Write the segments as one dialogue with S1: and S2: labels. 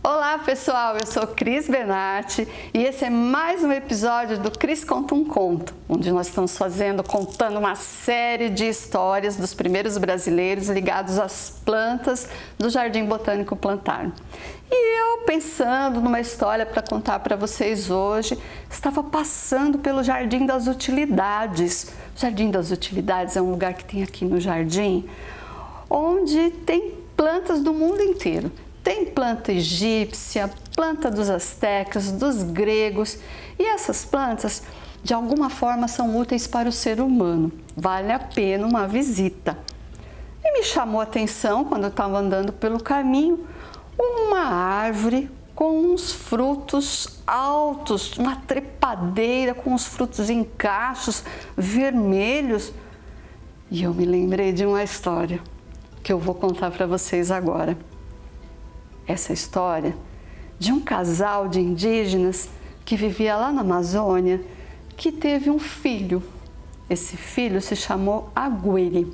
S1: Olá pessoal, eu sou Cris Benatti e esse é mais um episódio do Cris Conta um Conto, onde nós estamos contando uma série de histórias dos primeiros brasileiros ligados às plantas do Jardim Botânico Plantar. E eu, pensando numa história para contar para vocês hoje, estava passando pelo Jardim das Utilidades. O Jardim das Utilidades é um lugar que tem aqui no jardim, onde tem plantas do mundo inteiro. Tem planta egípcia, planta dos astecas, dos gregos, e essas plantas de alguma forma são úteis para o ser humano. Vale a pena uma visita. E me chamou a atenção, quando eu estava andando pelo caminho, uma árvore com uns frutos altos, uma trepadeira com os frutos em cachos vermelhos. E eu me lembrei de uma história que eu vou contar para vocês agora. Essa história de um casal de indígenas que vivia lá na Amazônia, que teve um filho. Esse filho se chamou Aguirre.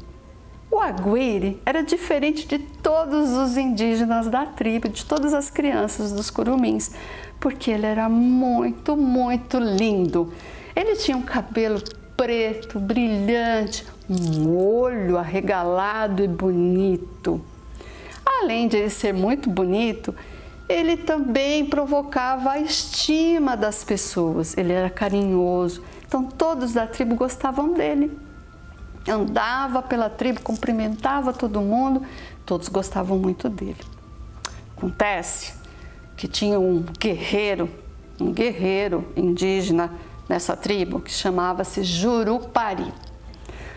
S1: O Aguirre era diferente de todos os indígenas da tribo, de todas as crianças dos curumins, porque ele era muito, muito lindo. Ele tinha um cabelo preto, brilhante, um olho arregalado e bonito. Além de ele ser muito bonito, ele também provocava a estima das pessoas. Ele era carinhoso, então todos da tribo gostavam dele. Andava pela tribo, cumprimentava todo mundo, todos gostavam muito dele. Acontece que tinha um guerreiro indígena nessa tribo que chamava-se Jurupari.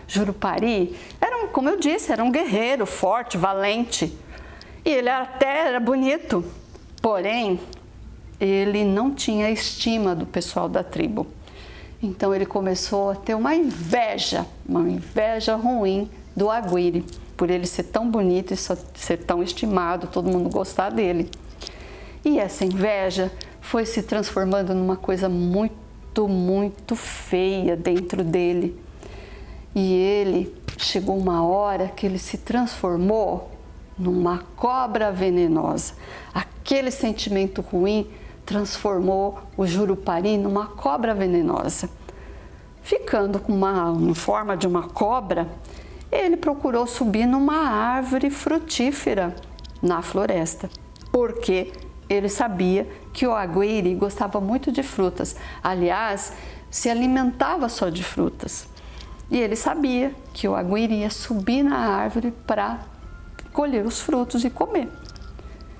S1: Jurupari era, como eu disse, era um guerreiro forte, valente. E ele até era bonito, porém, ele não tinha estima do pessoal da tribo. Então ele começou a ter uma inveja ruim do Aguirre, por ele ser tão bonito e ser tão estimado, todo mundo gostar dele. E essa inveja foi se transformando numa coisa muito, muito feia dentro dele. E ele, chegou uma hora que ele se transformou numa cobra venenosa. Aquele sentimento ruim transformou o Jurupari numa cobra venenosa. Ficando em forma de uma cobra, ele procurou subir numa árvore frutífera na floresta, porque ele sabia que o Aguirre gostava muito de frutas. Aliás, se alimentava só de frutas. E ele sabia que o Aguirre ia subir na árvore para colher os frutos e comer.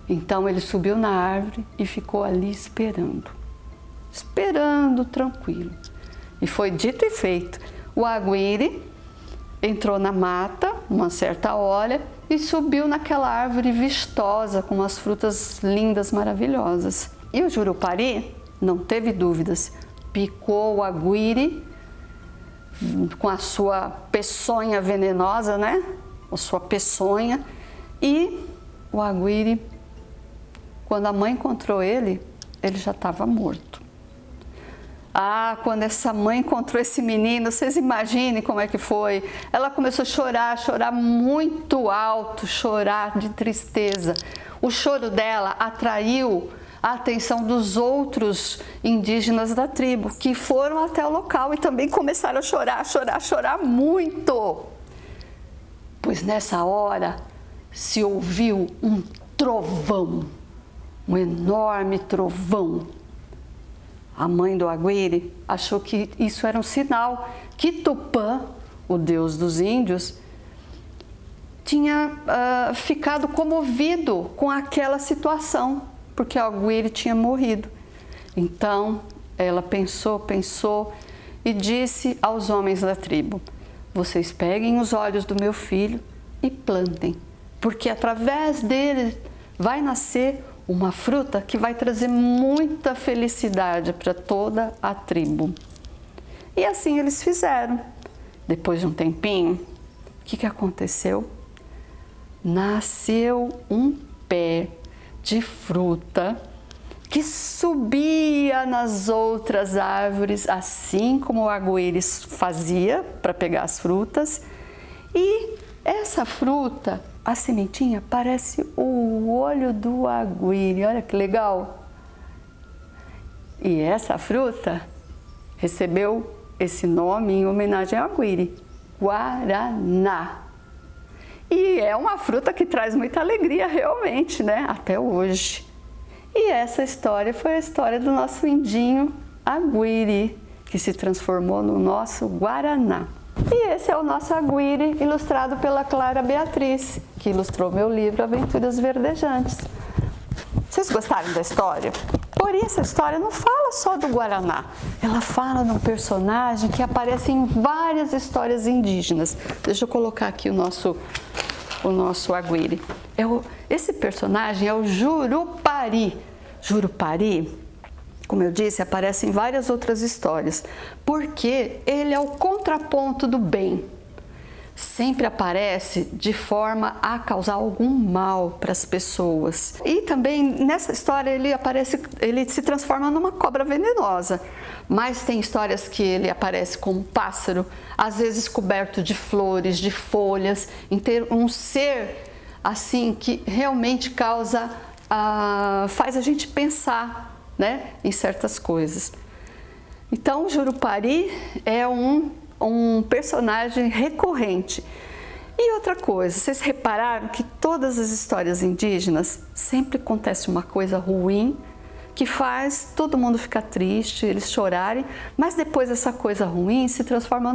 S1: Então ele subiu na árvore e ficou ali esperando tranquilo. E foi dito e feito. O Aguirre entrou na mata, uma certa hora, e subiu naquela árvore vistosa, com as frutas lindas, maravilhosas. E o Jurupari não teve dúvidas, picou o Aguirre com a sua peçonha venenosa, né? A sua peçonha. E o Aguirre, quando a mãe encontrou ele, ele já estava morto. Ah, quando essa mãe encontrou esse menino, vocês imaginem como é que foi. Ela começou a chorar muito alto, chorar de tristeza. O choro dela atraiu a atenção dos outros indígenas da tribo, que foram até o local e também começaram a chorar muito. Pois nessa hora se ouviu um trovão, um enorme trovão. A mãe do Aguirre achou que isso era um sinal que Tupã, o deus dos índios, tinha ficado comovido com aquela situação, porque o Aguirre tinha morrido. Então ela pensou e disse aos homens da tribo: vocês peguem os olhos do meu filho e plantem, porque através dele vai nascer uma fruta que vai trazer muita felicidade para toda a tribo. E assim eles fizeram. Depois de um tempinho, o que aconteceu? Nasceu um pé de fruta que subia nas outras árvores, assim como o Aguirre fazia para pegar as frutas. E essa fruta, a sementinha, parece o o olho do aguire. Olha que legal! E essa fruta recebeu esse nome em homenagem ao aguire, guaraná. E é uma fruta que traz muita alegria realmente, né? Até hoje. E essa história foi a história do nosso indinho aguire, que se transformou no nosso guaraná. E esse é o nosso aguire, ilustrado pela Clara Beatriz, que ilustrou meu livro Aventuras Verdejantes. Vocês gostaram da história? Porém, essa história não fala só do guaraná. Ela fala de um personagem que aparece em várias histórias indígenas. Deixa eu colocar aqui o nosso aguire. Esse personagem é o Jurupari. Jurupari, como eu disse, aparece em várias outras histórias, porque ele é o contraponto do bem. Sempre aparece de forma a causar algum mal para as pessoas. E também nessa história ele se transforma numa cobra venenosa. Mas tem histórias que ele aparece como um pássaro, às vezes coberto de flores, de folhas, um ser assim que realmente faz a gente pensar, né, em certas coisas. Então, o Jurupari é um personagem recorrente. E outra coisa, vocês repararam que todas as histórias indígenas sempre acontece uma coisa ruim que faz todo mundo ficar triste, eles chorarem, mas depois essa coisa ruim se transforma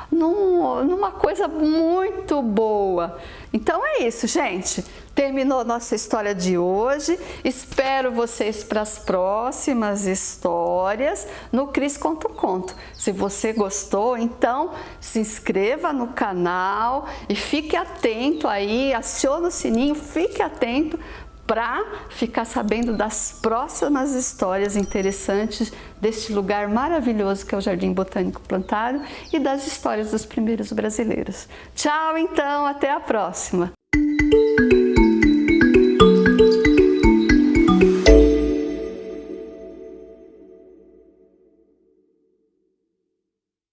S1: numa coisa muito boa. Então é isso, gente. Terminou nossa história de hoje. Espero vocês para as próximas histórias no Cris Conta um Conto. Se você gostou, então se inscreva no canal e fique atento aí, acione o sininho, fique atento para ficar sabendo das próximas histórias interessantes deste lugar maravilhoso que é o Jardim Botânico Plantado e das histórias dos primeiros brasileiros. Tchau, então, até a próxima!